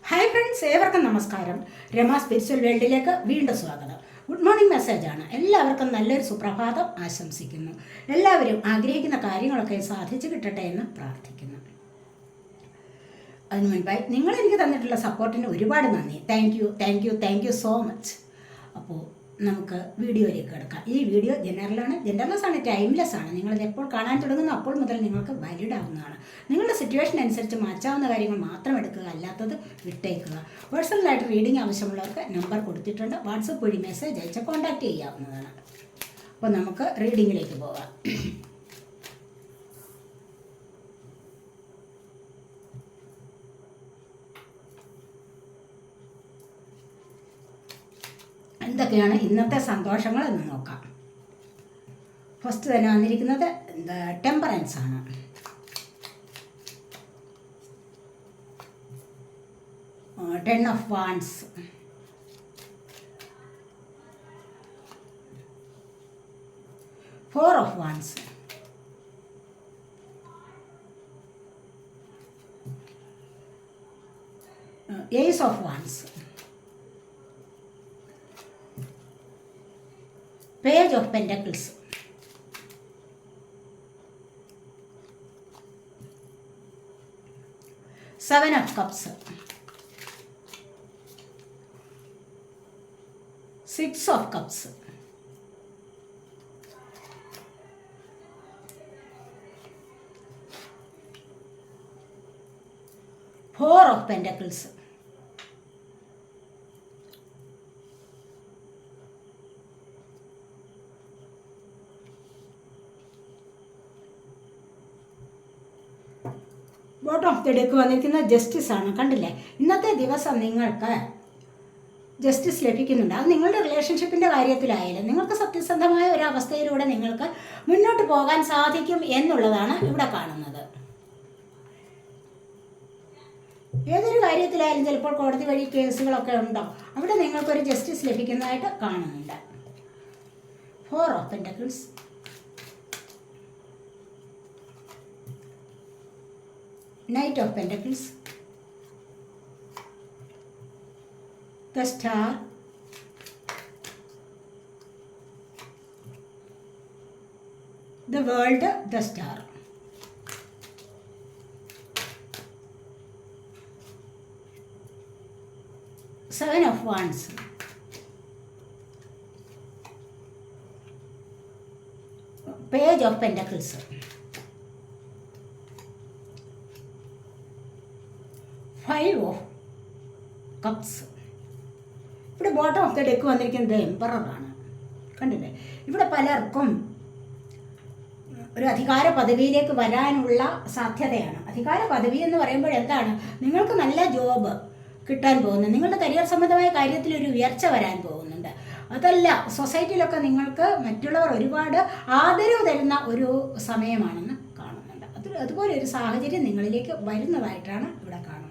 Hi friends, ഏവർക്കും നമസ്കാരം. Rama spiritual വേൾഡിലേക്ക് വീണ്ടും സ്വാഗതം. ഗുഡ് മോർണിംഗ് മെസ്സേജാണ്. എല്ലാവർക്കും നല്ലൊരു സുപ്രഭാതം ആശംസിക്കുന്നു. എല്ലാവരും ആഗ്രഹിക്കുന്ന കാര്യങ്ങളൊക്കെ സാധിച്ചു കിട്ടട്ടെ എന്ന് പ്രാർത്ഥിക്കുന്നു. അതിനു മുൻപായി നിങ്ങൾ എനിക്ക് തന്നിട്ടുള്ള സപ്പോർട്ടിന് ഒരുപാട് നന്ദി. Thank you so much. അപ്പോൾ നമുക്ക് വീഡിയോയിലേക്ക് കിടക്കാം. ഈ വീഡിയോ ജനറൽലെസ് ആണ്, ടൈംലെസ് ആണ്. നിങ്ങളിത് എപ്പോൾ കാണാൻ തുടങ്ങുന്നു അപ്പോൾ മുതൽ നിങ്ങൾക്ക് വാലിഡ് ആവുന്നതാണ്. നിങ്ങളുടെ സിറ്റുവേഷൻ അനുസരിച്ച് മാറ്റാവുന്ന കാര്യങ്ങൾ മാത്രം എടുക്കുക, അല്ലാത്തത് വിട്ടേക്കുക. പേഴ്സണലായിട്ട് റീഡിംഗ് ആവശ്യമുള്ളവർക്ക് നമ്പർ കൊടുത്തിട്ടുണ്ട്. വാട്സപ്പ് വഴി മെസ്സേജ് അയച്ച് കോൺടാക്റ്റ് ചെയ്യാവുന്നതാണ്. അപ്പോൾ നമുക്ക് റീഡിങ്ങിലേക്ക് പോകാം. എന്തൊക്കെയാണ് ഇന്നത്തെ സന്തോഷങ്ങൾ എന്ന് നോക്കാം. ഫസ്റ്റ് തന്നെ വന്നിരിക്കുന്നത് ടെമ്പറൻസ് ആണ്. Ten of wands, four of wands, ace of wands, Page of Pentacles, Seven of Cups, Six of Cups, Four of Pentacles, bottom of the deck വന്നിരിക്കുന്ന ജസ്റ്റിസ് ആണ്. കണ്ടില്ലേ, ഇന്നത്തെ ദിവസം നിങ്ങൾക്ക് ജസ്റ്റിസ് ലഭിക്കുന്നുണ്ട്. അത് നിങ്ങളുടെ റിലേഷൻഷിപ്പിൻ്റെ കാര്യത്തിലായാലും നിങ്ങൾക്ക് സത്യസന്ധമായ ഒരു അവസ്ഥയിലൂടെ നിങ്ങൾക്ക് മുന്നോട്ട് പോകാൻ സാധിക്കും എന്നുള്ളതാണ് ഇവിടെ കാണുന്നത്. ഏതൊരു കാര്യത്തിലായാലും ചിലപ്പോൾ കോടതി വഴി കേസുകളൊക്കെ ഉണ്ടോ, അവിടെ നിങ്ങൾക്കൊരു ജസ്റ്റിസ് ലഭിക്കുന്നതായിട്ട് കാണുന്നുണ്ട്. Four of pentacles, Knight of Pentacles, the Star, the World, the Star, Seven of Wands, Page of Pentacles, Five of Cups. ഇവിടെ ബോട്ടം ഓഫ് ദ ഡെക്ക് വന്നിരിക്കുന്നത് എംപററാണ്. കണ്ടില്ലേ, ഇവിടെ പലർക്കും ഒരു അധികാര പദവിയിലേക്ക് വരാനുള്ള സാധ്യതയാണ്. അധികാര പദവി എന്ന് പറയുമ്പോൾ എന്താണ്, നിങ്ങൾക്ക് നല്ല ജോബ് കിട്ടാൻ പോകുന്നു, നിങ്ങളുടെ കരിയർ സംബന്ധമായ കാര്യത്തിൽ ഒരു ഉയർച്ച വരാൻ പോകുന്നുണ്ട്. അതല്ല, സൊസൈറ്റിയിലൊക്കെ നിങ്ങൾക്ക് മറ്റുള്ളവർ ഒരുപാട് ആദരവ് തരുന്ന ഒരു സമയമാണെന്ന് കാണുന്നുണ്ട്. അതുപോലെ ഒരു സാഹചര്യം നിങ്ങളിലേക്ക് വരുന്നതായിട്ടാണ് ഇവിടെ കാണുന്നത്.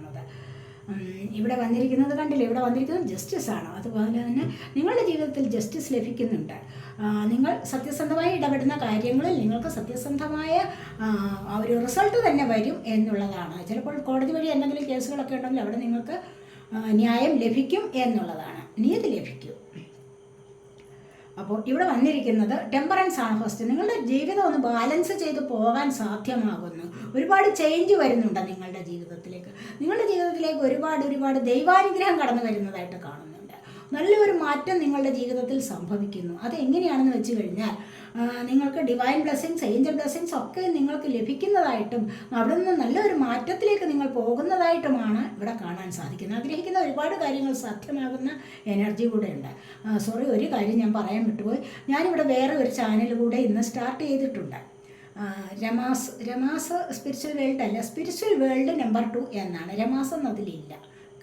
ഇവിടെ വന്നിരിക്കുന്നത് കണ്ടില്ലേ, ഇവിടെ വന്നിരിക്കുന്നത് ജസ്റ്റിസ് ആണ്. അതുപോലെ തന്നെ നിങ്ങളുടെ ജീവിതത്തിൽ ജസ്റ്റിസ് ലഭിക്കുന്നുണ്ട്. നിങ്ങൾ സത്യസന്ധമായി ഇടപെടുന്ന കാര്യങ്ങളിൽ നിങ്ങൾക്ക് സത്യസന്ധമായ ഒരു റിസൾട്ട് തന്നെ വരും എന്നുള്ളതാണ്. ചിലപ്പോൾ കോടതി വഴി എന്തെങ്കിലും കേസുകളൊക്കെ ഉണ്ടെങ്കിൽ അവിടെ നിങ്ങൾക്ക് ന്യായം ലഭിക്കും എന്നുള്ളതാണ്, നീതി ലഭിക്കും. അപ്പോൾ ഇവിടെ വന്നിരിക്കുന്നത് ടെമ്പറൻസ് ആണ്. ഫസ്റ്റ് നിങ്ങളുടെ ജീവിതം ഒന്ന് ബാലൻസ് ചെയ്ത് പോകാൻ സാധ്യമാകുന്നു. ഒരുപാട് ചേഞ്ച് വരുന്നുണ്ട് നിങ്ങളുടെ ജീവിതത്തിലേക്ക് ഒരുപാട് ദൈവാനുഗ്രഹം കടന്നു വരുന്നതായിട്ട് കാണുന്നുണ്ട്. നല്ലൊരു മാറ്റം നിങ്ങളുടെ ജീവിതത്തിൽ സംഭവിക്കുന്നു. അത് എങ്ങനെയാണെന്ന് വെച്ച് കഴിഞ്ഞാൽ നിങ്ങൾക്ക് ഡിവൈൻ ബ്ലെസ്സിങ്സ്, ഏഞ്ചൽ ബ്ലെസ്സിങ്സ് ഒക്കെ നിങ്ങൾക്ക് ലഭിക്കുന്നതായിട്ടും അവിടെ നിന്ന് നല്ലൊരു മാറ്റത്തിലേക്ക് നിങ്ങൾ പോകുന്നതായിട്ടുമാണ് ഇവിടെ കാണാൻ സാധിക്കുന്നത്. ആഗ്രഹിക്കുന്ന ഒരുപാട് കാര്യങ്ങൾ സാധ്യമാകുന്ന എനർജി കൂടെ ഉണ്ട്. ഒരു കാര്യം ഞാൻ പറയാൻ വിട്ടുപോയി. ഞാനിവിടെ വേറെ ഒരു ചാനൽ കൂടെ ഇന്ന് സ്റ്റാർട്ട് ചെയ്തിട്ടുണ്ട്. രമാസ് സ്പിരിച്വൽ വേൾഡ് അല്ല, സ്പിരിച്വൽ വേൾഡ് നമ്പർ 2 എന്നാണ്. രമാസ് എന്നതിലില്ല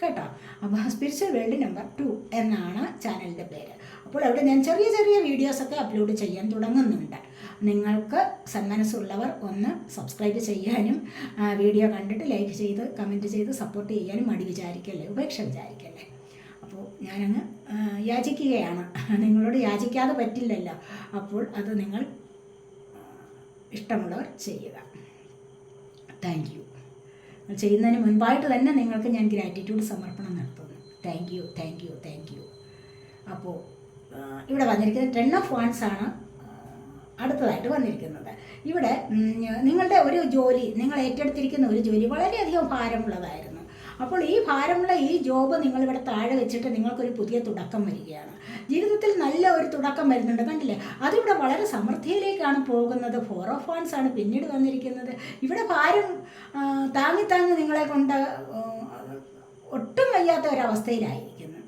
കേട്ടോ. അപ്പോൾ സ്പിരിച്വൽ വേൾഡ് നമ്പർ 2 എന്നാണ് ചാനലിൻ്റെ പേര്. അപ്പോൾ അവിടെ ഞാൻ ചെറിയ വീഡിയോസൊക്കെ അപ്ലോഡ് ചെയ്യാൻ തുടങ്ങുന്നുണ്ട്. നിങ്ങൾക്ക് സന്മനസ്സുള്ളവർ ഒന്ന് സബ്സ്ക്രൈബ് ചെയ്യാനും വീഡിയോ കണ്ടിട്ട് ലൈക്ക് ചെയ്ത് കമൻറ്റ് ചെയ്ത് സപ്പോർട്ട് ചെയ്യാനും ഉപേക്ഷ വിചാരിക്കല്ലേ. അപ്പോൾ ഞാനങ്ങ് യാചിക്കുകയാണ്. നിങ്ങളോട് യാചിക്കാതെ പറ്റില്ലല്ലോ. അപ്പോൾ അത് നിങ്ങൾ ഇഷ്ടമുള്ളവർ ചെയ്യുക. Thank you. ചെയ്യുന്നതിന് മുൻപായിട്ട് തന്നെ നിങ്ങൾക്ക് ഞാൻ ഗ്രാറ്റിറ്റ്യൂഡ് സമർപ്പണം നടത്തുന്നു. Thank you, thank you, thank you. അപ്പോൾ ഇവിടെ വന്നിരിക്കുന്നത് 10 ഓഫ് വാൻഡ്സ് ആണ് അടുത്തതായിട്ട് വന്നിരിക്കുന്നത്. ഇവിടെ നിങ്ങളുടെ ഒരു ജോലി, നിങ്ങൾ ഏറ്റെടുത്തിരിക്കുന്ന ഒരു ജോലി വളരെയധികം ഭാരമുള്ളതായിരുന്നു. അപ്പോൾ ഈ ഭാരമുള്ള ഈ ജോബ് നിങ്ങളിവിടെ താഴെ വെച്ചിട്ട് നിങ്ങൾക്കൊരു പുതിയ തുടക്കം വരികയാണ്. ജീവിതത്തിൽ നല്ല ഒരു തുടക്കം വരുന്നുണ്ട്, കണ്ടില്ലേ? അതിവിടെ വളരെ സമൃദ്ധിയിലേക്കാണ് പോകുന്നത്. 4 ഓഫ് വാൻഡ്സ് ആണ് പിന്നീട് വന്നിരിക്കുന്നത്. ഇവിടെ ഭാരം താങ്ങി നിങ്ങളെ കൊണ്ട് ഒട്ടും വയ്യാത്ത ഒരവസ്ഥയിലായിരിക്കുന്നു.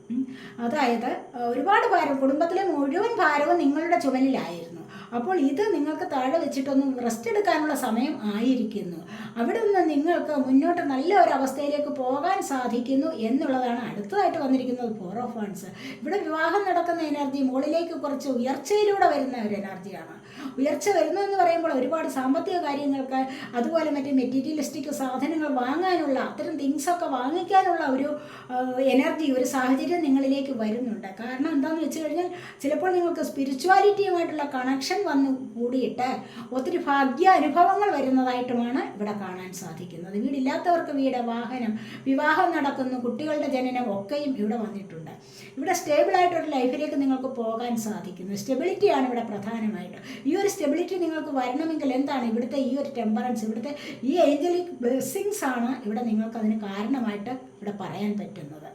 അതായത് ഒരുപാട് ഭാരം, കുടുംബത്തിലെ മുഴുവൻ ഭാരവും നിങ്ങളുടെ ചുമലിലായിരുന്നു. അപ്പോൾ ഇത് നിങ്ങൾക്ക് താഴെ വെച്ചിട്ടൊന്ന് റെസ്റ്റ് എടുക്കാനുള്ള സമയം ആയിരിക്കുന്നു. അവിടെ നിന്ന് നിങ്ങൾക്ക് മുന്നോട്ട് നല്ല ഒരു അവസ്ഥയിലേക്ക് പോകാൻ സാധിക്കുന്നു എന്നുള്ളതാണ് അടുത്തതായിട്ട് വന്നിരിക്കുന്നത് 4 ഓഫ് വാൻഡ്സ്. ഇവിടെ വിവാഹം നടക്കുന്ന എനർജി മുകളിലേക്ക് കുറച്ച് ഉയർച്ചയിലൂടെ വരുന്ന ഒരു എനർജിയാണ്. ഉയർച്ച വരുന്നു എന്ന് പറയുമ്പോൾ ഒരുപാട് സാമ്പത്തിക കാര്യങ്ങൾക്ക്, അതുപോലെ മറ്റേ മെറ്റീരിയലിസ്റ്റിക് സാധനങ്ങൾ വാങ്ങാനുള്ള, അത്തരം തിങ്സൊക്കെ വാങ്ങിക്കാനുള്ള ഒരു എനർജി, ഒരു സാഹചര്യം നിങ്ങളിലേക്ക് വരുന്നുണ്ട്. കാരണം എന്താണെന്ന് വെച്ച് കഴിഞ്ഞാൽ ചിലപ്പോൾ നിങ്ങൾക്ക് സ്പിരിച്വാലിറ്റിയുമായിട്ടുള്ള കണക്ഷൻ വന്ന് കൂടിയിട്ട് ഒത്തിരി ഭാഗ്യ അനുഭവങ്ങൾ വരുന്നതായിട്ടുമാണ് ഇവിടെ കാണാൻ സാധിക്കുന്നത്. വീടില്ലാത്തവർക്ക് വീട്, വാഹനം, വിവാഹം നടക്കുന്നു, കുട്ടികളുടെ ജനനം ഒക്കെയും ഇവിടെ വന്നിട്ടുണ്ട്. ഇവിടെ സ്റ്റേബിളായിട്ടൊരു ലൈഫിലേക്ക് നിങ്ങൾക്ക് പോകാൻ സാധിക്കുന്നു. സ്റ്റെബിലിറ്റിയാണ് ഇവിടെ പ്രധാനമായിട്ട്. ഈ ഒരു സ്റ്റെബിലിറ്റി നിങ്ങൾക്ക് വരണമെങ്കിൽ എന്താണ്? ഇവിടുത്തെ ഈ ഒരു ടെമ്പറൻസ്, ഇവിടുത്തെ ഈ ഏഞ്ചലിക് ബ്ലെസ്സിങ്സ് ആണ് ഇവിടെ നിങ്ങൾക്ക് അതിന് കാരണമായിട്ട് ഇവിടെ പറയാൻ പറ്റുന്നത്.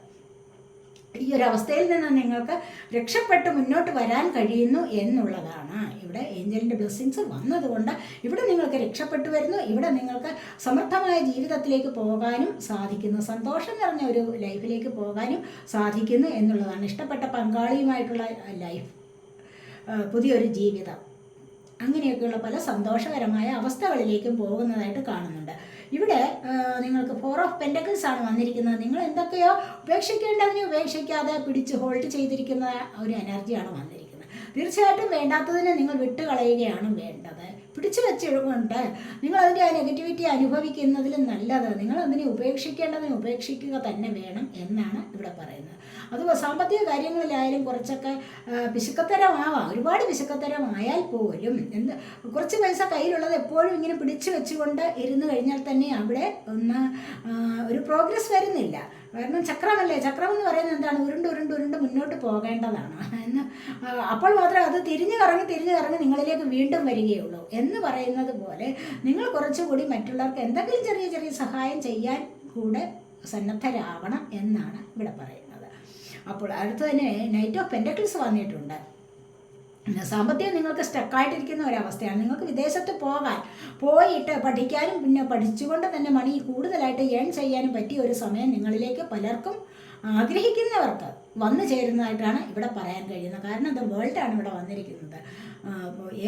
ഈ ഒരു അവസ്ഥയിൽ നിന്ന് നിങ്ങൾക്ക് രക്ഷപ്പെട്ട് മുന്നോട്ട് വരാൻ കഴിയുന്നു എന്നുള്ളതാണ്. ഇവിടെ ഏഞ്ചലിൻ്റെ ബ്ലെസ്സിങ്സ് വന്നതുകൊണ്ട് ഇവിടെ നിങ്ങൾക്ക് രക്ഷപ്പെട്ടു വരുന്നു. ഇവിടെ നിങ്ങൾക്ക് സമൃദ്ധമായ ജീവിതത്തിലേക്ക് പോകാനും സാധിക്കുന്നു. സന്തോഷം നിറഞ്ഞ ഒരു ലൈഫിലേക്ക് പോകാനും സാധിക്കുന്നു എന്നുള്ളതാണ്. ഇഷ്ടപ്പെട്ട പങ്കാളിയുമായിട്ടുള്ള ലൈഫ്, പുതിയൊരു ജീവിതം, അങ്ങനെയൊക്കെയുള്ള പല സന്തോഷകരമായ അവസ്ഥകളിലേക്കും പോകുന്നതായിട്ട് കാണുന്നുണ്ട്. ഇവിടെ നിങ്ങൾക്ക് 4 ഓഫ് പെൻറ്റക്കിൾസ് ആണ് വന്നിരിക്കുന്നത്. നിങ്ങൾ എന്തൊക്കെയോ ഉപേക്ഷിക്കേണ്ടതിനെ ഉപേക്ഷിക്കാതെ പിടിച്ച് ഹോൾഡ് ചെയ്തിരിക്കുന്ന ഒരു എനർജിയാണ് വന്നിരിക്കുന്നത്. തീർച്ചയായിട്ടും വേണ്ടാത്തതിനെ നിങ്ങൾ വിട്ടുകളയുകയാണ് വേണ്ടത്. പിടിച്ചു വെച്ചിടുകൊണ്ട് നിങ്ങൾ അതിൻ്റെ ആ നെഗറ്റിവിറ്റി അനുഭവിക്കുന്നതിലും നല്ലത് നിങ്ങൾ അതിനെ ഉപേക്ഷിക്കേണ്ടതിനെ ഉപേക്ഷിക്കുക തന്നെ വേണം എന്നാണ് ഇവിടെ പറയുന്നത്. അത് സാമ്പത്തിക കാര്യങ്ങളിലായാലും കുറച്ചൊക്കെ പിശുക്കത്തരമാവാം. ഒരുപാട് പിശുക്കത്തരമായാൽ പോലും കുറച്ച് പൈസ കയ്യിലുള്ളത് എപ്പോഴും ഇങ്ങനെ പിടിച്ചു വെച്ചുകൊണ്ട് ഇരുന്ന് കഴിഞ്ഞാൽ തന്നെ അവിടെ ഒരു പ്രോഗ്രസ് വരുന്നില്ല. കാരണം ചക്രമല്ലേ, ചക്രം എന്ന് പറയുന്നത് എന്താണ്? ഉരുണ്ട് മുന്നോട്ട് പോകേണ്ടതാണ് എന്ന്. അപ്പോൾ മാത്രമേ അത് തിരിഞ്ഞു കറങ്ങി നിങ്ങളിലേക്ക് വീണ്ടും വരികയുള്ളൂ എന്ന് പറയുന്നത് പോലെ നിങ്ങൾ കുറച്ചുകൂടി മറ്റുള്ളവർക്ക് എന്തെങ്കിലും ചെറിയ സഹായം ചെയ്യാൻ കൂടെ സന്നദ്ധരാവണം എന്നാണ് ഇവിടെ പറയുന്നത്. അപ്പോൾ അടുത്ത് തന്നെ നൈറ്റ് ഓഫ് പെൻറ്റക്കിൾസ് വന്നിട്ടുണ്ട്. സാമ്പത്തികം നിങ്ങൾക്ക് സ്റ്റക്കായിട്ടിരിക്കുന്ന ഒരവസ്ഥയാണ്. നിങ്ങൾക്ക് വിദേശത്ത് പോയിട്ട് പഠിക്കാനും പിന്നെ പഠിച്ചുകൊണ്ട് തന്നെ മണി കൂടുതലായിട്ട് ഏൺ ചെയ്യാനും പറ്റിയ ഒരു സമയം നിങ്ങളിലേക്ക് പലർക്കും ആഗ്രഹിക്കുന്നവർക്ക് വന്നു ചേരുന്നതായിട്ടാണ് ഇവിടെ പറയാൻ കഴിയുന്നത്. കാരണം ദ വേൾഡാണ് ഇവിടെ വന്നിരിക്കുന്നത്.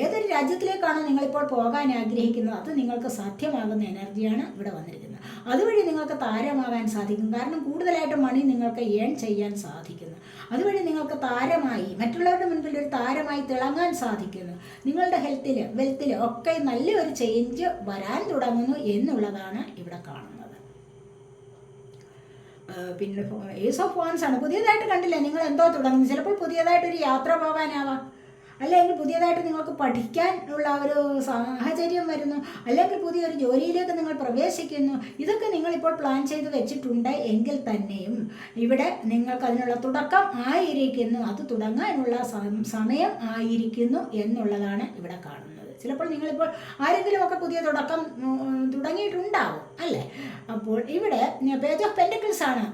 ഏതൊരു രാജ്യത്തിലേക്കാണോ നിങ്ങളിപ്പോൾ പോകാൻ ആഗ്രഹിക്കുന്നത് അത് നിങ്ങൾക്ക് സാധ്യമാകുന്ന എനർജിയാണ് ഇവിടെ വന്നിരിക്കുന്നത്. അതുവഴി നിങ്ങൾക്ക് താരമാകാൻ സാധിക്കും. കാരണം കൂടുതലായിട്ട് മണി നിങ്ങൾക്ക് ഏൺ ചെയ്യാൻ സാധിക്കുന്നു. അതുവഴി നിങ്ങൾക്ക് താരമായി, മറ്റുള്ളവരുടെ മുൻപിൽ ഒരു താരമായി തിളങ്ങാൻ സാധിക്കുന്നു. നിങ്ങളുടെ വെൽത്തിൽ ഒക്കെ നല്ലൊരു ചേഞ്ച് വരാൻ തുടങ്ങുന്നു എന്നുള്ളതാണ് ഇവിടെ കാണുന്നത്. പിന്നെ ഏസ് ഓഫ് വാൻസ് ആണ്. പുതിയതായിട്ട് കണ്ടില്ല, നിങ്ങൾ എന്തോ തുടങ്ങുന്നു. ചിലപ്പോൾ പുതിയതായിട്ടൊരു യാത്ര പോകാനാവാം, അല്ലെങ്കിൽ പുതിയതായിട്ട് നിങ്ങൾക്ക് പഠിക്കാനുള്ള ഒരു സാഹചര്യം വരുന്നു, അല്ലെങ്കിൽ പുതിയൊരു ജോലിയിലേക്ക് നിങ്ങൾ പ്രവേശിക്കുന്നു. ഇതൊക്കെ നിങ്ങളിപ്പോൾ പ്ലാൻ ചെയ്ത് വെച്ചിട്ടുണ്ട് എങ്കിൽ തന്നെയും ഇവിടെ നിങ്ങൾക്ക് അതിനുള്ള തുടക്കം ആയിരിക്കുന്നു, അത് തുടങ്ങാനുള്ള സമയം ആയിരിക്കുന്നു എന്നുള്ളതാണ് ഇവിടെ കാണുന്നത്. ചിലപ്പോൾ നിങ്ങളിപ്പോൾ ആരെങ്കിലുമൊക്കെ പുതിയ തുടക്കം തുടങ്ങിയിട്ടുണ്ടാവും അല്ലേ? അപ്പോൾ ഇവിടെ പേജ് ഓഫ് പെൻറ്റക്കിൾസ് ആണ്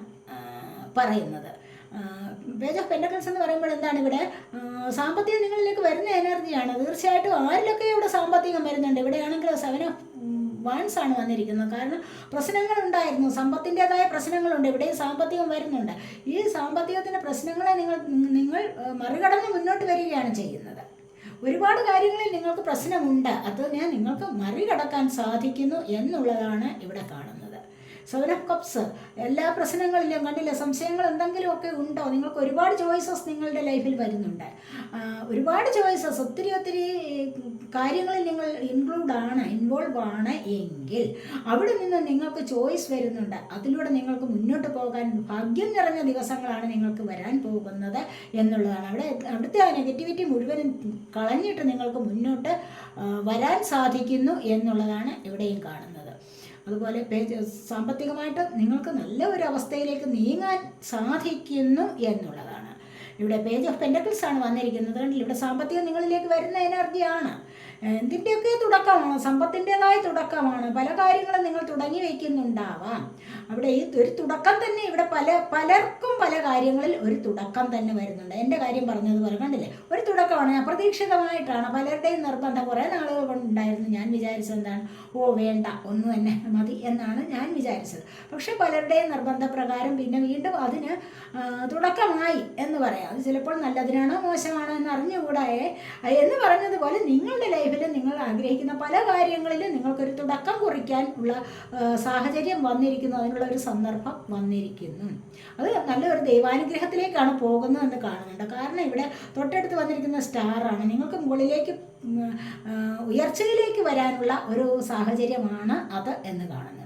പറയുന്നത്. പേജ് ഓഫ് പെൻറ്റക്കിൾസ് എന്ന് പറയുമ്പോൾ എന്താണ്? ഇവിടെ സാമ്പത്തികം നിങ്ങളിലേക്ക് വരുന്ന എനർജിയാണ്. തീർച്ചയായിട്ടും ആരിലൊക്കെ ഇവിടെ സാമ്പത്തികം വരുന്നുണ്ട്. ഇവിടെയാണെങ്കിൽ 7 ഓഫ് വാൻസ് ആണ് വന്നിരിക്കുന്നത്. കാരണം പ്രശ്നങ്ങളുണ്ടായിരുന്നു, സമ്പത്തിൻ്റെതായ പ്രശ്നങ്ങളുണ്ട്. ഇവിടെയും സാമ്പത്തികം വരുന്നുണ്ട്. ഈ സാമ്പത്തികത്തിൻ്റെ പ്രശ്നങ്ങളെ നിങ്ങൾ മറികടന്ന് മുന്നോട്ട് വരികയാണ് ചെയ്യുന്നത്. ഒരുപാട് കാര്യങ്ങളിൽ നിങ്ങൾക്ക് പ്രശ്നമുണ്ട്, അത് നിങ്ങൾക്ക് മറികടക്കാൻ സാധിക്കുന്നു എന്നുള്ളതാണ് ഇവിടെ കാണുന്നത്. 7 ഓഫ് കപ്സ്, എല്ലാ പ്രശ്നങ്ങളിലും കണ്ടില്ല, സംശയങ്ങൾ എന്തെങ്കിലുമൊക്കെ ഉണ്ടോ? നിങ്ങൾക്ക് ഒരുപാട് ചോയ്സസ് നിങ്ങളുടെ ലൈഫിൽ വരുന്നുണ്ട്. ഒരുപാട് ചോയ്സസ്, ഒത്തിരി കാര്യങ്ങളിൽ നിങ്ങൾ ഇൻവോൾവ് ആണ് എങ്കിൽ അവിടെ നിന്ന് നിങ്ങൾക്ക് ചോയ്സ് വരുന്നുണ്ട്. അതിലൂടെ നിങ്ങൾക്ക് മുന്നോട്ട് പോകാൻ ഭാഗ്യം നിറഞ്ഞ ദിവസങ്ങളാണ് നിങ്ങൾക്ക് വരാൻ പോകുന്നത് എന്നുള്ളതാണ്. അവിടുത്തെ ആ നെഗറ്റിവിറ്റി മുഴുവനും കളഞ്ഞിട്ട് നിങ്ങൾക്ക് മുന്നോട്ട് വരാൻ സാധിക്കുന്നു എന്നുള്ളതാണ് ഇവിടെയും കാണുന്നത്. അതുപോലെ സാമ്പത്തികമായിട്ട് നിങ്ങൾക്ക് നല്ല ഒരു അവസ്ഥയിലേക്ക് നീങ്ങാൻ സാധിക്കുന്നു എന്നുള്ളതാണ്. ഇവിടെ പേജ് ഓഫ് പെൻറ്റക്കിൾസ് ആണ് വന്നിരിക്കുന്നത്. കണ്ടില്ല, ഇവിടെ സാമ്പത്തികം നിങ്ങളിലേക്ക് വരുന്ന എനർജിയാണ്. എന്തിൻ്റെയൊക്കെ തുടക്കമാണ്, സമ്പത്തിൻ്റെതായ തുടക്കമാണ്. പല കാര്യങ്ങളും നിങ്ങൾ തുടങ്ങി വയ്ക്കുന്നുണ്ടാവാം. അവിടെ ഈ ഒരു തുടക്കം തന്നെ ഇവിടെ പലർക്കും പല കാര്യങ്ങളിൽ ഒരു തുടക്കം തന്നെ വരുന്നുണ്ട്. എൻ്റെ കാര്യം പറഞ്ഞതുപോലെ കണ്ടില്ലേ, ഒരു തുടക്കമാണ്. അപ്രതീക്ഷിതമായിട്ടാണ് പലരുടെയും നിർബന്ധം. കുറേ നാളുകൾ കൊണ്ടുണ്ടായിരുന്നു. ഞാൻ വിചാരിച്ചത് എന്താണ്, വേണ്ട, ഒന്ന് തന്നെ മതി എന്നാണ് ഞാൻ വിചാരിച്ചത്. പക്ഷെ പലരുടെയും നിർബന്ധപ്രകാരം പിന്നെ വീണ്ടും അതിന് തുടക്കമായി എന്ന് പറയാം. അത് ചിലപ്പോൾ നല്ലതിനാണോ മോശമാണോ എന്ന് അറിഞ്ഞുകൂടായേ എന്ന് പറഞ്ഞതുപോലെ നിങ്ങളുടെ ലൈഫിൽ നിങ്ങൾ ആഗ്രഹിക്കുന്ന പല കാര്യങ്ങളിലും നിങ്ങൾക്കൊരു തുടക്കം കുറിക്കാൻ ഉള്ള സാഹചര്യം വന്നിരിക്കുന്നു, അതിനുള്ള ഒരു സന്ദർഭം വന്നിരിക്കുന്നു. അത് നല്ലൊരു ദൈവാനുഗ്രഹത്തിലേക്കാണ് പോകുന്നതെന്ന് കാണുന്നുണ്ട്. കാരണം ഇവിടെ തൊട്ടടുത്ത് വന്നിരിക്കുന്ന സ്റ്റാറാണ്. നിങ്ങൾക്ക് മുകളിലേക്ക് ഉയർച്ചയിലേക്ക് വരാനുള്ള ഒരു സാഹചര്യമാണ് അത് എന്ന് കാണുന്നുണ്ട്.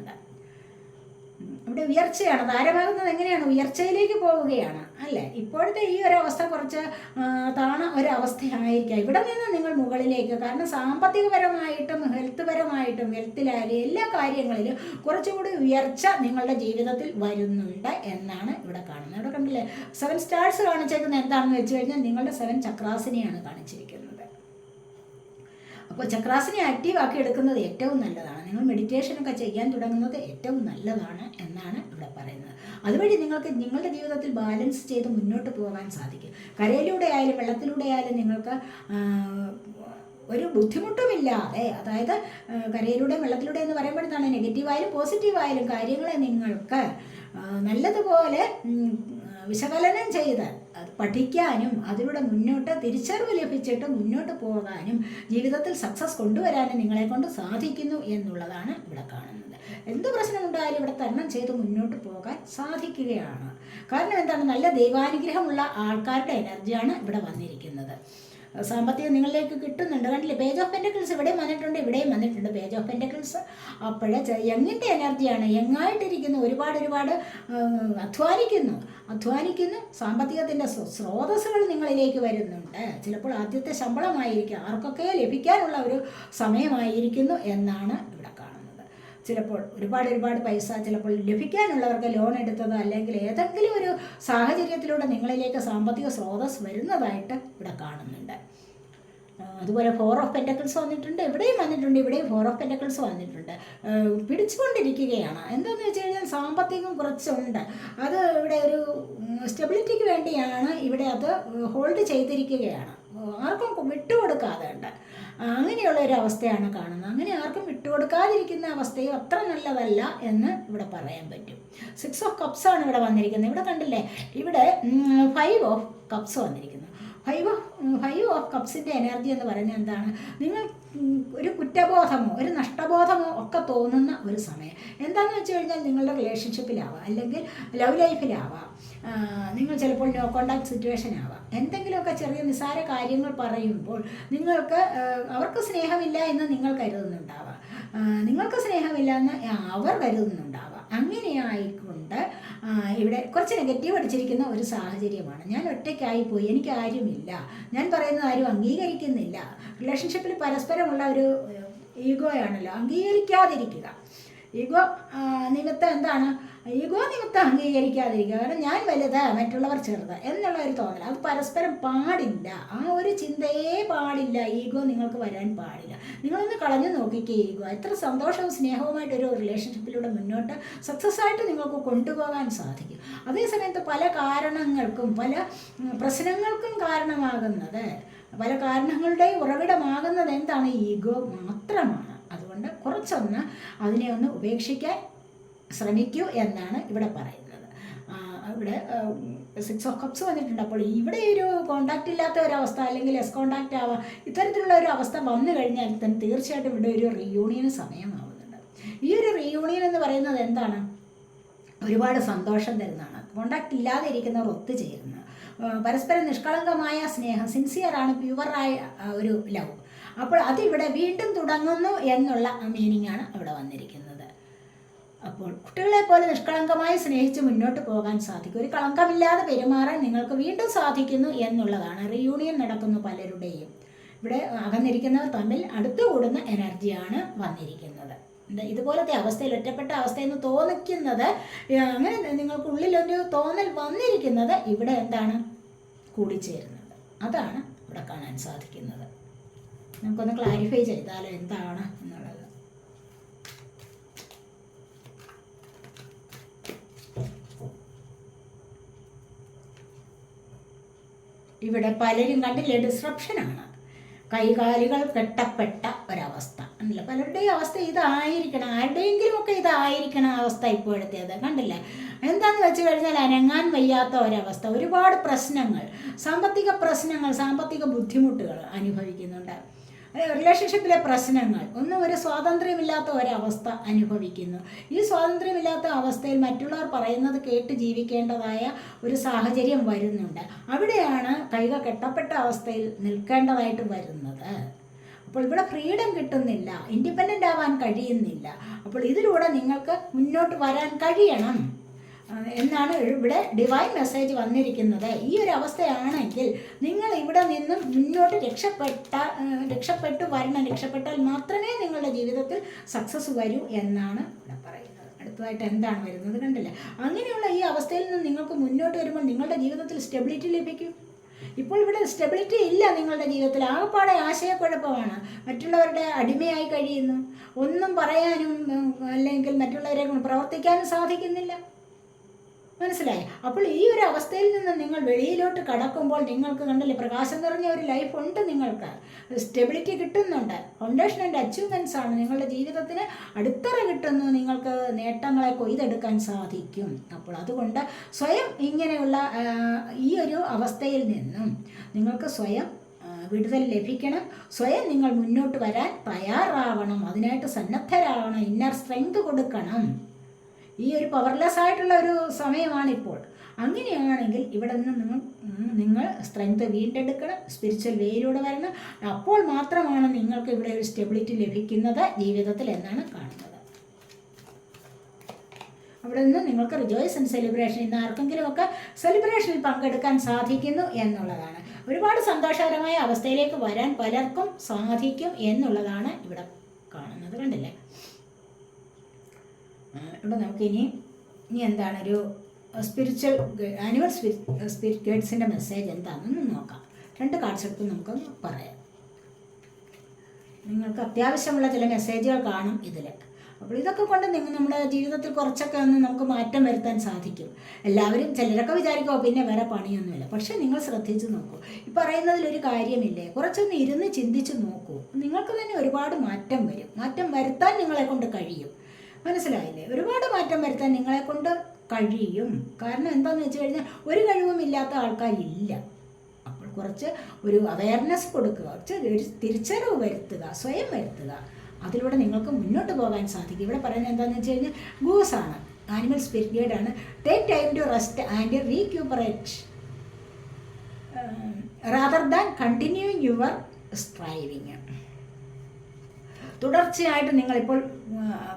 ഇവിടെ ഉയർച്ചയാണ്, താരമാകുന്നത് എങ്ങനെയാണ്, ഉയർച്ചയിലേക്ക് പോവുകയാണ് അല്ലേ. ഇപ്പോഴത്തെ ഈ ഒരു അവസ്ഥ കുറച്ച് താണ ഒരവസ്ഥയായിരിക്കാം. ഇവിടെ നിന്ന് നിങ്ങൾ മുകളിലേക്ക്, കാരണം സാമ്പത്തികപരമായിട്ടും ഹെൽത്ത് പരമായിട്ടും വെൽത്തിലായാലും എല്ലാ കാര്യങ്ങളിലും കുറച്ചുകൂടി ഉയർച്ച നിങ്ങളുടെ ജീവിതത്തിൽ വരുന്നുണ്ട് എന്നാണ് ഇവിടെ കാണുന്നത്. ഇവിടെ കണ്ടില്ലേ 7 സ്റ്റാർസ് കാണിച്ചേക്കുന്നത് എന്താണെന്ന് വെച്ച് കഴിഞ്ഞാൽ നിങ്ങളുടെ 7 ചക്രാസിനെയാണ് കാണിച്ചിരിക്കുന്നത്. അപ്പോൾ ചക്രാസിനെ ആക്റ്റീവ് ആക്കി എടുക്കുന്നത് ഏറ്റവും നല്ലതാണ്. നിങ്ങൾ മെഡിറ്റേഷനൊക്കെ ചെയ്യാൻ തുടങ്ങുന്നത് ഏറ്റവും നല്ലതാണ് എന്നാണ് ഇവിടെ പറയുന്നത്. അതുവഴി നിങ്ങൾക്ക് നിങ്ങളുടെ ജീവിതത്തിൽ ബാലൻസ് ചെയ്ത് മുന്നോട്ട് പോകാൻ സാധിക്കും. കരയിലൂടെ ആയാലും വെള്ളത്തിലൂടെ ആയാലും നിങ്ങൾക്ക് ഒരു ബുദ്ധിമുട്ടുമില്ലാതെ, അതായത് കരയിലൂടെ വെള്ളത്തിലൂടെ എന്ന് പറയുമ്പോഴത്താണ് നെഗറ്റീവായാലും പോസിറ്റീവായാലും കാര്യങ്ങളെ നിങ്ങൾക്ക് നല്ലതുപോലെ വിശകലനം ചെയ്ത് അത് പഠിക്കാനും അതിലൂടെ മുന്നോട്ട് തിരിച്ചറിവ് ലഭിച്ചിട്ട് മുന്നോട്ട് പോകാനും ജീവിതത്തിൽ സക്സസ് കൊണ്ടുവരാനും നിങ്ങളെ കൊണ്ട് സാധിക്കുന്നു എന്നുള്ളതാണ് ഇവിടെ കാണുന്നത്. എന്ത് പ്രശ്നമുണ്ടായാലും ഇവിടെ തരണം ചെയ്ത് മുന്നോട്ട് പോകാൻ സാധിക്കുകയാണ്. കാരണം എന്താണ്, നല്ല ദൈവാനുഗ്രഹമുള്ള ആൾക്കാരുടെ എനർജിയാണ് ഇവിടെ വന്നിരിക്കുന്നത്. സാമ്പത്തികം നിങ്ങളിലേക്ക് കിട്ടുന്നുണ്ട്. കണ്ടില്ലേ, പേജ് ഓഫ് പെൻറ്റക്കിൾസ് ഇവിടെയും വന്നിട്ടുണ്ട്, ഇവിടെയും വന്നിട്ടുണ്ട് പേജ് ഓഫ് പെൻറ്റക്കിൾസ്. അപ്പോഴേ യങ്ങിൻ്റെ എനർജിയാണ്, യങ്ങായിട്ടിരിക്കുന്നു, ഒരുപാട് അധ്വാനിക്കുന്നു. സാമ്പത്തികത്തിൻ്റെ സ്രോതസ്സുകൾ നിങ്ങളിലേക്ക് വരുന്നുണ്ട്. ചിലപ്പോൾ ആദ്യത്തെ ശമ്പളമായിരിക്കും, ആർക്കൊക്കെ ലഭിക്കാനുള്ള ഒരു സമയമായിരിക്കുന്നു എന്നാണ് ഇവിടെ കാണുന്നത്. ചിലപ്പോൾ ഒരുപാട് പൈസ ചിലപ്പോൾ ലഭിക്കാനുള്ളവർക്ക് ലോൺ എടുത്തത് അല്ലെങ്കിൽ ഏതെങ്കിലും ഒരു സാഹചര്യത്തിലൂടെ നിങ്ങളിലേക്ക് സാമ്പത്തിക സ്രോതസ് വരുന്നതായിട്ട് ഇവിടെ കാണുന്നുണ്ട്. അതുപോലെ 4 ഓഫ് പെൻറ്റക്കിൾസ് വന്നിട്ടുണ്ട്, ഇവിടെയും വന്നിട്ടുണ്ട്, ഇവിടെയും 4 ഓഫ് പെൻറ്റക്കിൾസ് വന്നിട്ടുണ്ട്. പിടിച്ചുകൊണ്ടിരിക്കുകയാണ്. എന്താണെന്ന് വെച്ച് കഴിഞ്ഞാൽ സാമ്പത്തികം കുറച്ചുണ്ട്, അത് ഇവിടെ ഒരു സ്റ്റെബിലിറ്റിക്ക് വേണ്ടിയാണ് ഇവിടെ അത് ഹോൾഡ് ചെയ്തിരിക്കുകയാണ്. ആർക്കും വിട്ടുകൊടുക്കാതെ ഉണ്ട്. അങ്ങനെയുള്ള ഒരു അവസ്ഥയാണ് കാണുന്നത്. അങ്ങനെ ആർക്കും വിട്ടുകൊടുക്കാതിരിക്കുന്ന അവസ്ഥയും അത്ര നല്ലതല്ല എന്ന് ഇവിടെ പറയാൻ പറ്റും. 6 ഓഫ് കപ്സ് ആണ് ഇവിടെ വന്നിരിക്കുന്നത്. ഇവിടെ കണ്ടില്ലേ, ഇവിടെ 5 ഓഫ് കപ്സ് വന്നിരിക്കുന്നു. 5 ഓഫ് കപ്സിൻ്റെ എനർജി എന്ന് പറയുന്നത് എന്താണ്, നിങ്ങൾ ഒരു കുറ്റബോധമോ ഒരു നഷ്ടബോധമോ ഒക്കെ തോന്നുന്ന ഒരു സമയം. എന്താണെന്ന് വെച്ച് കഴിഞ്ഞാൽ നിങ്ങളുടെ റിലേഷൻഷിപ്പിലാവാം, അല്ലെങ്കിൽ ലവ് ലൈഫിലാവാം, നിങ്ങൾ ചിലപ്പോൾ നോ കോണ്ടാക്ട് സിറ്റുവേഷൻ ആവാം. എന്തെങ്കിലുമൊക്കെ ചെറിയ നിസ്സാര കാര്യങ്ങൾ പറയുമ്പോൾ നിങ്ങൾക്ക് അവർക്ക് സ്നേഹമില്ല എന്ന് നിങ്ങൾ കരുതുന്നുണ്ടാവാം, നിങ്ങൾക്ക് സ്നേഹമില്ല എന്ന് അവർ കരുതുന്നുണ്ടാവാം. അങ്ങനെയായിക്കൊണ്ട് ഇവിടെ കുറച്ച് നെഗറ്റീവ് അടിച്ചിരിക്കുന്ന ഒരു സാഹചര്യമാണ്. ഞാൻ ഒറ്റയ്ക്കായിപ്പോയി, എനിക്ക് ആരുമില്ല, ഞാൻ പറയുന്നത് ആരും അംഗീകരിക്കുന്നില്ല. റിലേഷൻഷിപ്പിൽ പരസ്പരമുള്ള ഒരു ഈഗോയാണല്ലോ, അംഗീകരിക്കാതിരിക്കുക. ഈഗോ നിമിത്തം എന്താണ്, ഈഗോ നിമിത്തം അംഗീകരിക്കാതിരിക്കുക. കാരണം ഞാൻ വലുത് മറ്റുള്ളവർ ചെറുത് എന്നുള്ള ഒരു തോന്നൽ, അത് പരസ്പരം പാടില്ല. ആ ഒരു ചിന്തയെ പാടില്ല. ഈഗോ നിങ്ങൾക്ക് വരാൻ പാടില്ല. നിങ്ങളൊന്ന് കളഞ്ഞു നോക്കിക്കേ ഈഗോ. എത്ര സന്തോഷവും സ്നേഹവുമായിട്ടൊരു റിലേഷൻഷിപ്പിലൂടെ മുന്നോട്ട് സക്സസ് ആയിട്ട് നിങ്ങൾക്ക് കൊണ്ടുപോകാൻ സാധിക്കും. അതേസമയത്ത് പല കാരണങ്ങൾക്കും പല പ്രശ്നങ്ങൾക്കും കാരണമാകുന്നത്, പല കാരണങ്ങളുടെയും ഉറവിടമാകുന്നത് എന്താണ്, ഈഗോ മാത്രമാണ്. അതുകൊണ്ട് കുറച്ചൊന്ന് അതിനെ ഒന്ന് ഉപേക്ഷിക്കാൻ ശ്രമിക്കൂ എന്നാണ് ഇവിടെ പറയുന്നത്. ഇവിടെ 6 ഓഫ് കപ്സ് വന്നിട്ടുണ്ട്. അപ്പോൾ ഇവിടെ ഒരു കോണ്ടാക്റ്റ് ഇല്ലാത്ത ഒരവസ്ഥ അല്ലെങ്കിൽ ലെസ് കോണ്ടാക്റ്റ് ആവാം, ഇത്തരത്തിലുള്ള ഒരു അവസ്ഥ വന്നു കഴിഞ്ഞാൽ തന്നെ തീർച്ചയായിട്ടും ഇവിടെ ഒരു റീയൂണിയന് സമയമാവുന്നുണ്ട്. ഈ ഒരു റീയൂണിയൻ എന്ന് പറയുന്നത് എന്താണ്, ഒരുപാട് സന്തോഷം തരുന്നതാണ്. കോണ്ടാക്റ്റ് ഇല്ലാതെ ഇരിക്കുന്നവർ ഒത്തുചേരുന്നു, പരസ്പരം നിഷ്കളങ്കമായ സ്നേഹം, സിൻസിയറാണ്, പ്യുവറായ ഒരു ലവ്. അപ്പോൾ അതിവിടെ വീണ്ടും തുടങ്ങുന്നു എന്നുള്ള മീനിങ് ആണ് ഇവിടെ വന്നിരിക്കുന്നത്. അപ്പോൾ കുട്ടികളെ പോലെ നിഷ്കളങ്കമായി സ്നേഹിച്ച് മുന്നോട്ട് പോകാൻ സാധിക്കും. ഒരു കളങ്കമില്ലാതെ പെരുമാറാൻ നിങ്ങൾക്ക് വീണ്ടും സാധിക്കുന്നു എന്നുള്ളതാണ്. റീയൂണിയൻ നടക്കുന്നു പലരുടെയും. ഇവിടെ അകന്നിരിക്കുന്നവർ തമ്മിൽ അടുത്തുകൂടുന്ന എനർജിയാണ് വന്നിരിക്കുന്നത്. ഇതുപോലത്തെ അവസ്ഥയിൽ, ഒറ്റപ്പെട്ട അവസ്ഥയെന്ന് തോന്നിക്കുന്നത്, അങ്ങനെ നിങ്ങൾക്കുള്ളിലൊരു തോന്നൽ വന്നിരിക്കുന്നത് ഇവിടെ എന്താണ് കൂടിച്ചേരുന്നത്. അതാണ് ഇവിടെ കാണാൻ സാധിക്കുന്നത്. നമുക്കൊന്ന് ക്ലാരിഫൈ ചെയ്താലോ എന്താണ് എന്നുള്ളത്. ഇവിടെ പലരും കണ്ടില്ലേ, ഡിസ്റപ്ഷനാണ്, കൈകാലുകൾ കെട്ടപ്പെട്ട ഒരവസ്ഥ അല്ല. പലരുടെയും അവസ്ഥ ഇതായിരിക്കണം, ആരുടെയെങ്കിലുമൊക്കെ ഇതായിരിക്കണം അവസ്ഥ ഇപ്പോഴത്തേത്. കണ്ടില്ലേ, എന്താണെന്ന് വെച്ച് കഴിഞ്ഞാൽ അനങ്ങാൻ വയ്യാത്ത ഒരവസ്ഥ, ഒരുപാട് പ്രശ്നങ്ങൾ, സാമ്പത്തിക ബുദ്ധിമുട്ടുകൾ അനുഭവിക്കുന്നുണ്ട്, റിലേഷൻഷിപ്പിലെ പ്രശ്നങ്ങൾ, ഒന്നും ഒരു സ്വാതന്ത്ര്യമില്ലാത്ത ഒരവസ്ഥ അനുഭവിക്കുന്നു. ഈ സ്വാതന്ത്ര്യമില്ലാത്ത അവസ്ഥയിൽ മറ്റുള്ളവർ പറയുന്നത് കേട്ട് ജീവിക്കേണ്ടതായ ഒരു സാഹചര്യം വരുന്നുണ്ട്. അവിടെയാണ് കൈകൾ കെട്ടപ്പെട്ട അവസ്ഥയിൽ നിൽക്കേണ്ടതായിട്ട് വരുന്നത്. അപ്പോൾ ഇവിടെ ഫ്രീഡം കിട്ടുന്നില്ല, ഇൻഡിപെൻഡൻ്റ് ആവാൻ കഴിയുന്നില്ല. അപ്പോൾ ഇതിലൂടെ നിങ്ങൾക്ക് മുന്നോട്ട് വരാൻ കഴിയണം എന്നാണ് ഇവിടെ ഡിവൈൻ മെസ്സേജ് വന്നിരിക്കുന്നത്. ഈ ഒരു അവസ്ഥയാണെങ്കിൽ നിങ്ങൾ ഇവിടെ നിന്നും മുന്നോട്ട് രക്ഷപ്പെട്ടു വരണം. രക്ഷപ്പെട്ടാൽ മാത്രമേ നിങ്ങളുടെ ജീവിതത്തിൽ സക്സസ് വരൂ എന്നാണ് ഇവിടെ പറയുന്നത്. അടുത്തതായിട്ട് എന്താണ് വരുന്നത് കണ്ടില്ല. അങ്ങനെയുള്ള ഈ അവസ്ഥയിൽ നിന്ന് നിങ്ങൾക്ക് മുന്നോട്ട് വരുമ്പോൾ നിങ്ങളുടെ ജീവിതത്തിൽ സ്റ്റെബിലിറ്റി ലഭിക്കും. ഇപ്പോൾ ഇവിടെ സ്റ്റെബിലിറ്റി ഇല്ല നിങ്ങളുടെ ജീവിതത്തിൽ, ആകപ്പാടെ ആശയക്കുഴപ്പമാണ്. മറ്റുള്ളവരുടെ അടിമയായി കഴിയുന്നു, ഒന്നും പറയാനും അല്ലെങ്കിൽ മറ്റുള്ളവരെ പ്രവർത്തിക്കാനും സാധിക്കുന്നില്ല. മനസ്സിലായി? അപ്പോൾ ഈ ഒരു അവസ്ഥയിൽ നിന്ന് നിങ്ങൾ വെളിയിലോട്ട് കടക്കുമ്പോൾ നിങ്ങൾക്ക് കണ്ടില്ലേ, പ്രകാശം നിറഞ്ഞ ഒരു ലൈഫ് ഉണ്ട്, നിങ്ങൾക്ക് സ്റ്റെബിലിറ്റി കിട്ടുന്നുണ്ട്, ഫൗണ്ടേഷൻ ആൻഡ് അച്ചീവ്മെൻറ്റ്സ് ആണ്, നിങ്ങളുടെ ജീവിതത്തിന് അടിത്തറ കിട്ടുന്നു, നിങ്ങൾക്ക് നേട്ടങ്ങളെ കൊയ്തെടുക്കാൻ സാധിക്കും. അപ്പോൾ അതുകൊണ്ട് സ്വയം ഇങ്ങനെയുള്ള ഈ ഒരു അവസ്ഥയിൽ നിന്നും നിങ്ങൾക്ക് സ്വയം വിടുതൽ ലഭിക്കണം. സ്വയം നിങ്ങൾ മുന്നോട്ട് വരാൻ തയ്യാറാവണം, അതിനായിട്ട് സന്നദ്ധരാവണം, ഇന്നർ സ്ട്രെങ്ത് കൊടുക്കണം. ഈ ഒരു പവർലെസ് ആയിട്ടുള്ള ഒരു സമയമാണിപ്പോൾ. അങ്ങനെയാണെങ്കിൽ ഇവിടെ നിന്ന് നിങ്ങൾ സ്ട്രെങ്ത് വീണ്ടെടുക്കണം, സ്പിരിച്വൽ വേയിലൂടെ വരണം. അപ്പോൾ മാത്രമാണ് നിങ്ങൾക്ക് ഇവിടെ ഒരു സ്റ്റെബിലിറ്റി ലഭിക്കുന്നത് ജീവിതത്തിൽ എന്നാണ് കാണുന്നത്. അവിടെ നിന്ന് നിങ്ങൾക്ക് റിജോയ്സ് ആൻഡ് സെലിബ്രേഷൻ, ഇന്ന് ആർക്കെങ്കിലുമൊക്കെ സെലിബ്രേഷനിൽ പങ്കെടുക്കാൻ സാധിക്കുന്നു എന്നുള്ളതാണ്. ഒരുപാട് സന്തോഷകരമായ അവസ്ഥയിലേക്ക് വരാൻ പലർക്കും സാധിക്കും എന്നുള്ളതാണ് ഇവിടെ കാണുന്നത്. കണ്ടില്ലേ, ഇവിടെ നമുക്കിനി എന്താണ് ഒരു സ്പിരിച്വൽ ആനുവൽ സ്പിരിറ്റ് ഗൈഡ്സിൻ്റെ മെസ്സേജ് എന്താണെന്ന് നോക്കാം. 2 കാർഡ്സ് എടുത്ത് നമുക്കൊന്ന് പറയാം. നിങ്ങൾക്ക് അത്യാവശ്യമുള്ള ചില മെസ്സേജുകൾ കാണും ഇതിൽ. അപ്പോൾ ഇതൊക്കെ കൊണ്ട് നമ്മുടെ ജീവിതത്തിൽ കുറച്ചൊക്കെ ഒന്ന് നമുക്ക് മാറ്റം വരുത്താൻ സാധിക്കും. എല്ലാവരും ചിലരൊക്കെ വിചാരിക്കുമോ പിന്നെ വേറെ പണിയൊന്നുമില്ല. പക്ഷേ നിങ്ങൾ ശ്രദ്ധിച്ച് നോക്കൂ, ഈ പറയുന്നതിലൊരു കാര്യമില്ലേ, കുറച്ചൊന്ന് ഇരുന്ന് ചിന്തിച്ച് നോക്കൂ, നിങ്ങൾക്ക് തന്നെ ഒരുപാട് മാറ്റം വരും. മാറ്റം വരുത്താൻ നിങ്ങളെ കൊണ്ട് കഴിയും. മനസ്സിലായില്ലേ? ഒരുപാട് മാറ്റം വരുത്താൻ നിങ്ങളെ കൊണ്ട് കഴിയും. കാരണം എന്താണെന്ന് വെച്ച് കഴിഞ്ഞാൽ ഒരു കഴിവുമില്ലാത്ത ആൾക്കാരില്ല. അപ്പോൾ കുറച്ച് ഒരു അവയർനെസ് കൊടുക്കുക, കുറച്ച് ഒരു തിരിച്ചറിവ് വരുത്തുക, സ്വയം വരുത്തുക. അതിലൂടെ നിങ്ങൾക്ക് മുന്നോട്ട് പോകാൻ സാധിക്കും. ഇവിടെ പറയുന്നത് എന്താണെന്ന് വെച്ച് കഴിഞ്ഞാൽ ഗൂസാണ്, ആനിമൽ സ്പിരിറ്റ് ഗൈഡാണ്. Take time to rest and recuperate rather than continuing your striving. തുടർച്ചയായിട്ട് നിങ്ങളിപ്പോൾ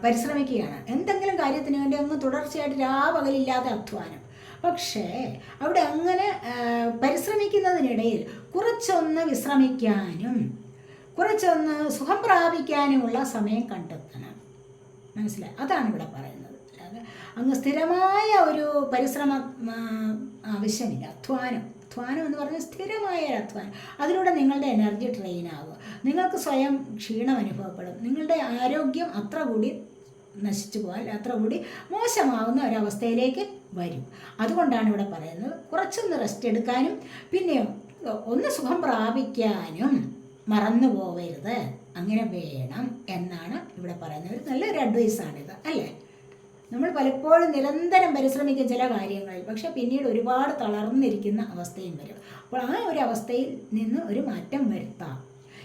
പരിശ്രമിക്കുകയാണ് എന്തെങ്കിലും കാര്യത്തിന് വേണ്ടി, അങ്ങ് തുടർച്ചയായിട്ട് രാപകലില്ലാതെ അധ്വാനം. പക്ഷേ അവിടെ അങ്ങനെ പരിശ്രമിക്കുന്നതിനിടയിൽ കുറച്ചൊന്ന് വിശ്രമിക്കാനും കുറച്ചൊന്ന് സുഖം പ്രാപിക്കാനുമുള്ള സമയം കണ്ടെത്തണം. മനസ്സിലായി? അതാണ് ഇവിടെ പറയുന്നത്. അല്ലാതെ അങ്ങ് സ്ഥിരമായ ഒരു പരിശ്രമം ആവശ്യമില്ല. അധ്വാനം എന്ന് പറഞ്ഞാൽ സ്ഥിരമായ ഒരു അധ്വാനം. അതിലൂടെ നിങ്ങളുടെ എനർജി ട്രെയിൻ ആകുക, നിങ്ങൾക്ക് സ്വയം ക്ഷീണം അനുഭവപ്പെടും, നിങ്ങളുടെ ആരോഗ്യം അത്ര കൂടി നശിച്ചു പോകാൻ, അത്ര കൂടി മോശമാവുന്ന ഒരവസ്ഥയിലേക്ക് വരും. അതുകൊണ്ടാണ് ഇവിടെ പറയുന്നത് കുറച്ചൊന്ന് റെസ്റ്റ് എടുക്കാനും പിന്നെ ഒന്ന് സുഖം പ്രാപിക്കാനും മറന്നു പോവരുത്. അങ്ങനെ വേണം എന്നാണ് ഇവിടെ പറയുന്നത്. ഒരു നല്ലൊരു അഡ്വൈസാണിത്, അല്ലേ? നമ്മൾ പലപ്പോഴും നിരന്തരം പരിശ്രമിക്കും ചില കാര്യങ്ങളിൽ, പക്ഷെ പിന്നീട് ഒരുപാട് തളർന്നിരിക്കുന്ന അവസ്ഥയും വരും. അപ്പോൾ ആ ഒരു അവസ്ഥയിൽ നിന്ന് ഒരു മാറ്റം വരുത്താം.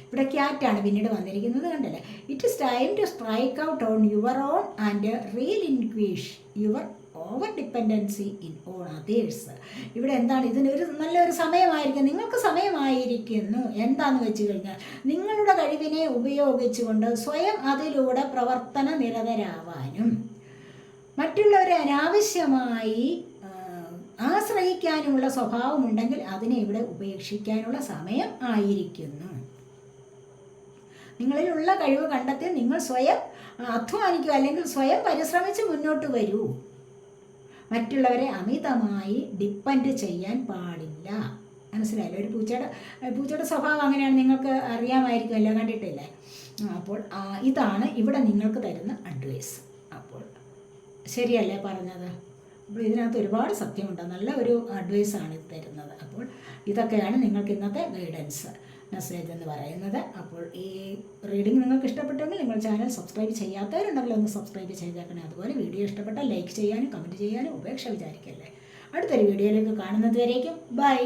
ഇവിടെ ക്യാറ്റാണ് പിന്നീട് വന്നിരിക്കുന്നത്, കണ്ടല്ലേ? It is time to strike out on your own and relinquish your over dependency in on others. ഇവിടെ എന്താണ്, ഇതിനൊരു നല്ലൊരു സമയമായിരിക്കും, നിങ്ങൾക്ക് സമയമായിരിക്കുന്നു. എന്താണെന്ന് വെച്ച് കഴിഞ്ഞാൽ നിങ്ങളുടെ കഴിവിനെ ഉപയോഗിച്ചുകൊണ്ട് സ്വയം അതിലൂടെ പ്രവർത്തന നിരതരാവാനും മറ്റുള്ളവരെ അനാവശ്യമായി ആശ്രയിക്കാനുമുള്ള സ്വഭാവമുണ്ടെങ്കിൽ അതിനെ ഇവിടെ ഉപേക്ഷിക്കാനുള്ള സമയം ആയിരിക്കുന്നു. നിങ്ങളിലുള്ള കഴിവ് കണ്ടെത്തി നിങ്ങൾ സ്വയം അധ്വാനിക്കുക, അല്ലെങ്കിൽ സ്വയം പരിശ്രമിച്ച് മുന്നോട്ട് വരൂ. മറ്റുള്ളവരെ അമിതമായി ഡിപ്പെൻഡ് ചെയ്യാൻ പാടില്ല. മനസ്സിലായല്ലോ? ഒരു പൂച്ചയുടെ സ്വഭാവം അങ്ങനെയാണ്, നിങ്ങൾക്ക് അറിയാമായിരിക്കുമല്ലോ, കണ്ടിട്ടില്ലേ? അപ്പോൾ ഇതാണ് ഇവിടെ നിങ്ങൾക്ക് തരുന്ന അഡ്വൈസ്. അപ്പോൾ ശരിയല്ലേ പറഞ്ഞത്? അപ്പോൾ ഇതിനകത്ത് ഒരുപാട് സത്യമുണ്ട്. നല്ല ഒരു അഡ്വൈസാണ് ഇത് തരുന്നത്. അപ്പോൾ ഇതൊക്കെയാണ് നിങ്ങൾക്ക് ഇന്നത്തെ ഗൈഡൻസ് മെസ്സേജ് എന്ന് പറയുന്നത്. അപ്പോൾ ഈ റീഡിംഗ് നിങ്ങൾക്ക് ഇഷ്ടപ്പെട്ടെങ്കിൽ നിങ്ങൾ ചാനൽ സബ്സ്ക്രൈബ് ചെയ്യാത്തവരുണ്ടെങ്കിൽ ഒന്ന് സബ്സ്ക്രൈബ് ചെയ്തേക്കണേ. അതുപോലെ വീഡിയോ ഇഷ്ടപ്പെട്ടാൽ ലൈക്ക് ചെയ്യാനും കമൻറ്റ് ചെയ്യാനും ഉപേക്ഷ വിചാരിക്കല്ലേ. അടുത്തൊരു വീഡിയോയിലേക്ക് കാണുന്നത് വരേക്കും ബൈ.